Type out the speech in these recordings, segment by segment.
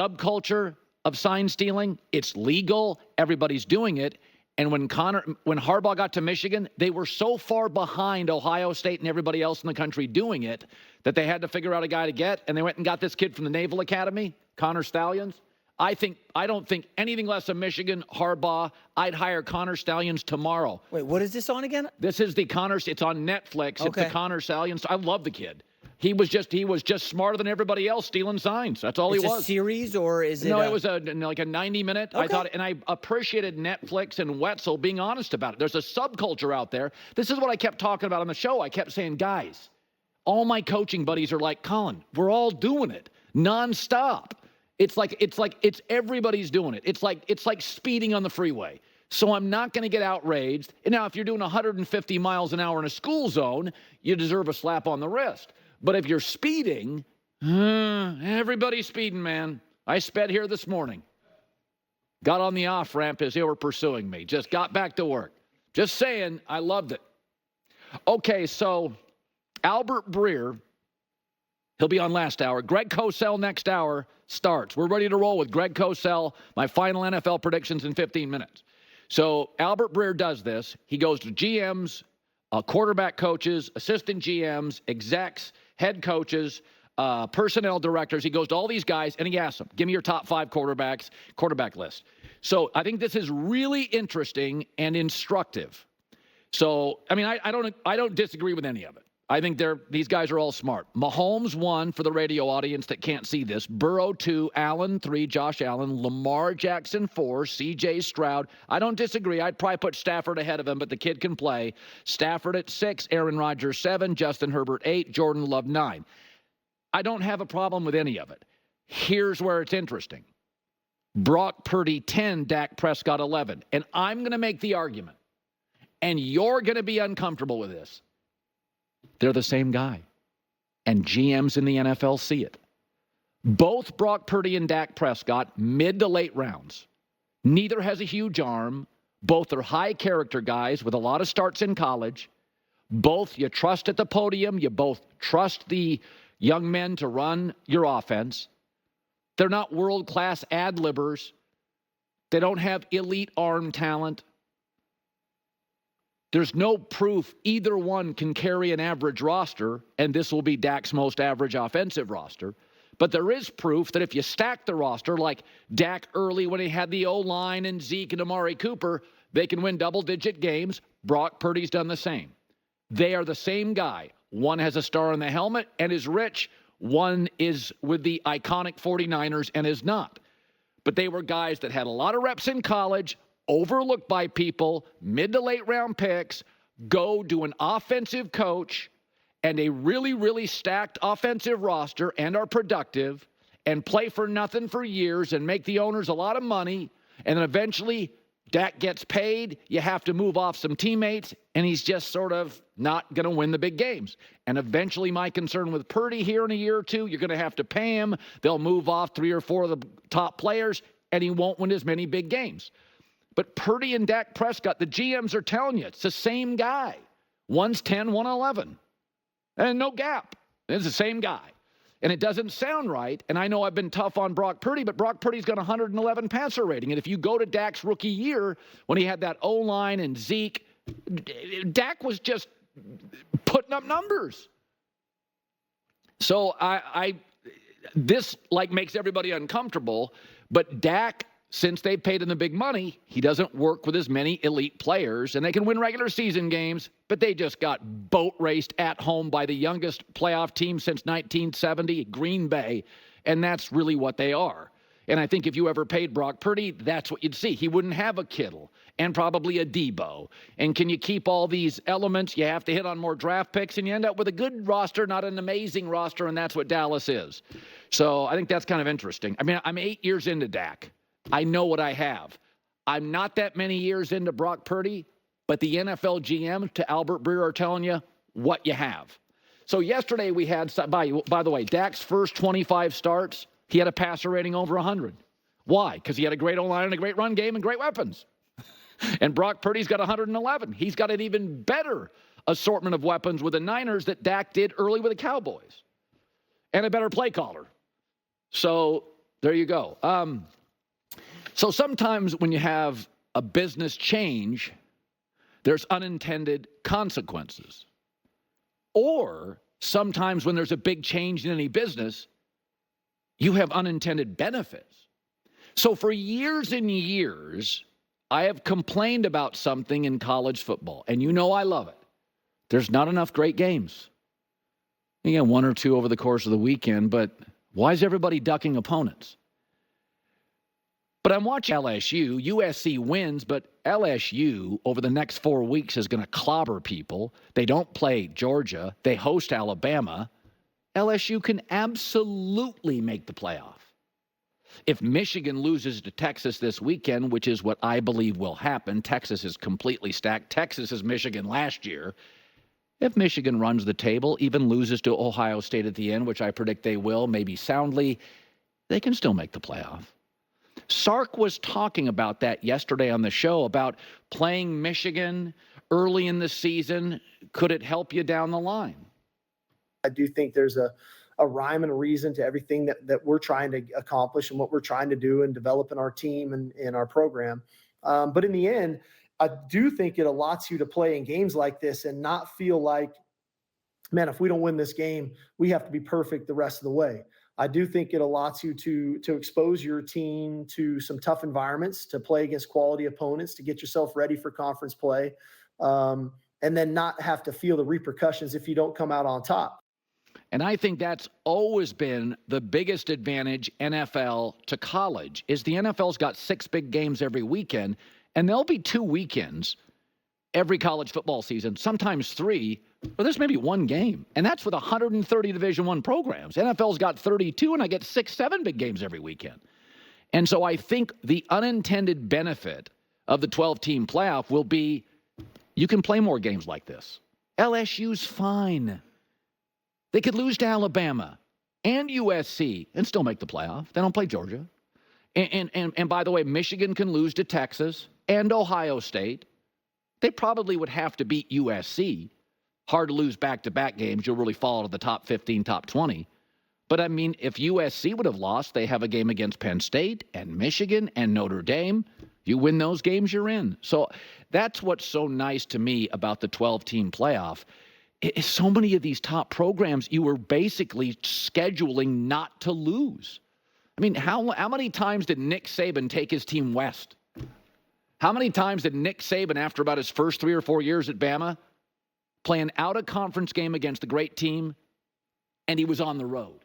subculture of sign stealing. It's legal. Everybody's doing it. And when Harbaugh got to Michigan, they were so far behind Ohio State and everybody else in the country doing it that they had to figure out a guy to get. And they went and got this kid from the Naval Academy, Connor Stallions. I don't think anything less than Michigan, Harbaugh. I'd hire Connor Stallions tomorrow. Wait, what is this on again? This is the Connor. It's on Netflix. Okay. It's the Connor Stallions. I love the kid. He was just smarter than everybody else stealing signs. That's all he was. Is it a series or is it? No, it was like a 90-minute. Okay. I thought, and I appreciated Netflix and Wetzel being honest about it. There's a subculture out there. This is what I kept talking about on the show. I kept saying, guys, all my coaching buddies are like, Colin, we're all doing it nonstop. It's everybody's doing it. It's like speeding on the freeway. So I'm not going to get outraged. And now, if you're doing 150 miles an hour in a school zone, you deserve a slap on the wrist. But if you're speeding, everybody's speeding, man. I sped here this morning. Got on the off-ramp as they were pursuing me. Just got back to work. Just saying, I loved it. Okay, so Albert Breer, he'll be on last hour. Greg Cosell next hour starts. We're ready to roll with Greg Cosell, my final NFL predictions in 15 minutes. So Albert Breer does this. He goes to GMs, quarterback coaches, assistant GMs, execs, head coaches, personnel directors. He goes to all these guys, and he asks them, give me your top 5 quarterback list. So I think this is really interesting and instructive. So, I mean, I don't disagree with any of it. I think these guys are all smart. Mahomes 1 for the radio audience that can't see this. Burrow 2, Allen 3, Josh Allen, Lamar Jackson 4, C.J. Stroud. I don't disagree. I'd probably put Stafford ahead of him, but the kid can play. Stafford at 6, Aaron Rodgers 7, Justin Herbert 8, Jordan Love 9. I don't have a problem with any of it. Here's where it's interesting. Brock Purdy 10, Dak Prescott 11. And I'm going to make the argument, and you're going to be uncomfortable with this. They're the same guy. And GMs in the NFL see it. Both Brock Purdy and Dak Prescott, mid to late rounds. Neither has a huge arm. Both are high character guys with a lot of starts in college. Both you trust at the podium. You both trust the young men to run your offense. They're not world-class ad-libbers. They don't have elite arm talent. There's no proof either one can carry an average roster, and this will be Dak's most average offensive roster. But there is proof that if you stack the roster, like Dak early when he had the O-line and Zeke and Amari Cooper, they can win double-digit games. Brock Purdy's done the same. They are the same guy. One has a star on the helmet and is rich. One is with the iconic 49ers and is not. But they were guys that had a lot of reps in college, overlooked by people, mid to late round picks, go to an offensive coach and a really, really stacked offensive roster and are productive and play for nothing for years and make the owners a lot of money. And then eventually Dak gets paid. You have to move off some teammates, and he's just sort of not going to win the big games. And eventually my concern with Purdy here in a year or two, you're going to have to pay him. They'll move off 3 or 4 of the top players, and he won't win as many big games. But Purdy and Dak Prescott, the GMs are telling you, it's the same guy. One's 10, one 11. And no gap. It's the same guy. And it doesn't sound right. And I know I've been tough on Brock Purdy, but Brock Purdy's got 111 passer rating. And if you go to Dak's rookie year, when he had that O-line and Zeke, Dak was just putting up numbers. So this makes everybody uncomfortable. But Dak, since they paid him the big money, he doesn't work with as many elite players, and they can win regular season games, but they just got boat raced at home by the youngest playoff team since 1970, Green Bay, and that's really what they are. And I think if you ever paid Brock Purdy, that's what you'd see. He wouldn't have a Kittle and probably a Debo. And can you keep all these elements? You have to hit on more draft picks, and you end up with a good roster, not an amazing roster, and that's what Dallas is. So I think that's kind of interesting. I mean, I'm 8 years into Dak. I know what I have. I'm not that many years into Brock Purdy, but the NFL GM to Albert Breer are telling you what you have. So yesterday we had, by the way, Dak's first 25 starts, he had a passer rating over 100. Why? Because he had a great O-line and a great run game and great weapons. And Brock Purdy's got 111. He's got an even better assortment of weapons with the Niners that Dak did early with the Cowboys. And a better play caller. So There you go. So sometimes when you have a business change, there's unintended consequences. Or sometimes when there's a big change in any business, you have unintended benefits. So for years and years, I have complained about something in college football, and you know I love it. There's not enough great games. You get one or two over the course of the weekend, but why is everybody ducking opponents? But I'm watching LSU. USC wins, but LSU over the next 4 weeks is going to clobber people. They don't play Georgia. They host Alabama. LSU can absolutely make the playoff. If Michigan loses to Texas this weekend, which is what I believe will happen, Texas is completely stacked. Texas is Michigan last year. If Michigan runs the table, even loses to Ohio State at the end, which I predict they will, maybe soundly, they can still make the playoff. Sark was talking about that yesterday on the show, about playing Michigan early in the season. Could it help you down the line? I do think there's a rhyme and a reason to everything that we're trying to accomplish and what we're trying to do and develop in our team and in our program. But in the end, I do think it allots you to play in games like this and not feel like, man, if we don't win this game, we have to be perfect the rest of the way. I do think it allots you to expose your team to some tough environments, to play against quality opponents, to get yourself ready for conference play, and then not have to feel the repercussions if you don't come out on top. And I think that's always been the biggest advantage NFL to college, is the NFL's got 6 big games every weekend, and there'll be 2 weekends every college football season, sometimes 3, but there's maybe 1 game. And that's with 130 Division I programs. NFL's got 32, and I get 6, 7 big games every weekend. And so I think the unintended benefit of the 12-team playoff will be you can play more games like this. LSU's fine. They could lose to Alabama and USC and still make the playoff. They don't play Georgia. And by the way, Michigan can lose to Texas and Ohio State. They probably would have to beat USC. Hard to lose back-to-back games. You'll really fall to the top 15, top 20. But, I mean, if USC would have lost, they have a game against Penn State and Michigan and Notre Dame. You win those games, you're in. So that's what's so nice to me about the 12-team playoff. So many of these top programs, you were basically scheduling not to lose. I mean, how many times did Nick Saban take his team west? How many times did Nick Saban, after about his first 3 or 4 years at Bama, play an out-of-conference game against a great team, and he was on the road?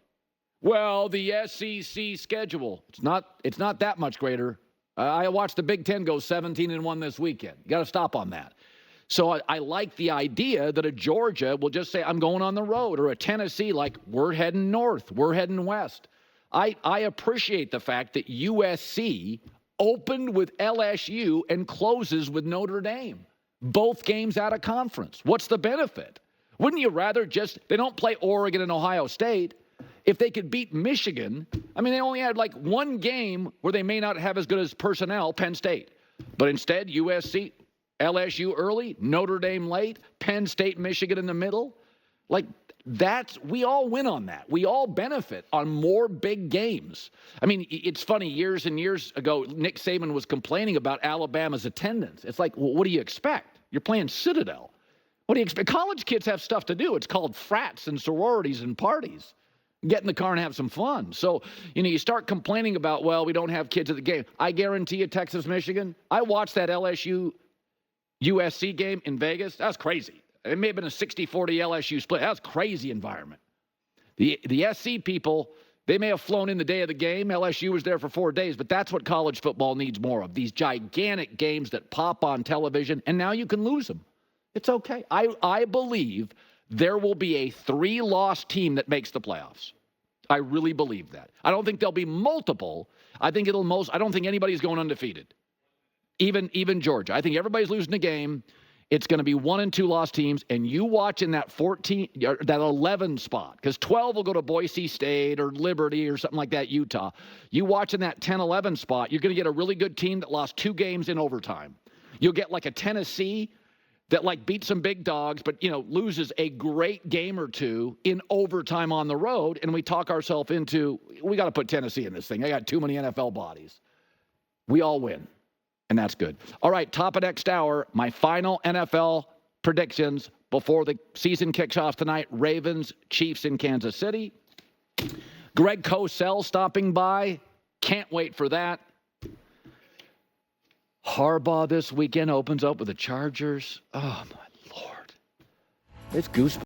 Well, the SEC schedule, it's not that much greater. I watched the Big Ten go 17-1 this weekend. You got to stop on that. So I like the idea that a Georgia will just say, I'm going on the road, or a Tennessee, like, we're heading north, we're heading west. I appreciate the fact that USC opened with LSU and closes with Notre Dame. Both games out of conference. What's the benefit? Wouldn't you rather they don't play Oregon and Ohio State. If they could beat Michigan, I mean, they only had like 1 game where they may not have as good as personnel, Penn State. But instead, USC, LSU early, Notre Dame late, Penn State, Michigan in the middle. Like, we all win on that. We all benefit on more big games. I mean, it's funny, years and years ago, Nick Saban was complaining about Alabama's attendance. It's like, well, what do you expect? You're playing Citadel. What do you expect? College kids have stuff to do. It's called frats and sororities and parties. Get in the car and have some fun. So, you start complaining about, well, we don't have kids at the game. I guarantee you, Texas, Michigan, I watched that LSU USC game in Vegas. That was crazy. It may have been a 60-40 LSU split. That was a crazy environment. The SC people, they may have flown in the day of the game. LSU was there for 4 days, but that's what college football needs more of. These gigantic games that pop on television, and now you can lose them. It's okay. I believe there will be a 3-loss team that makes the playoffs. I really believe that. I don't think there'll be multiple. I don't think anybody's going undefeated. Even Georgia. I think everybody's losing the game. It's going to be 1 and 2 loss teams, and you watch in that 11 spot, because 12 will go to Boise State or Liberty or something like that, Utah. You watch in that 10-11 spot, you're going to get a really good team that lost 2 games in overtime. You'll get like a Tennessee that like beats some big dogs, but, loses a great game or two in overtime on the road, and we talk ourselves into, we got to put Tennessee in this thing. They got too many NFL bodies. We all win, and that's good. All right, top of next hour, my final NFL predictions before the season kicks off tonight. Ravens, Chiefs in Kansas City. Greg Cosell stopping by. Can't wait for that. Harbaugh this weekend opens up with the Chargers. Oh, my Lord. It's goosebumps.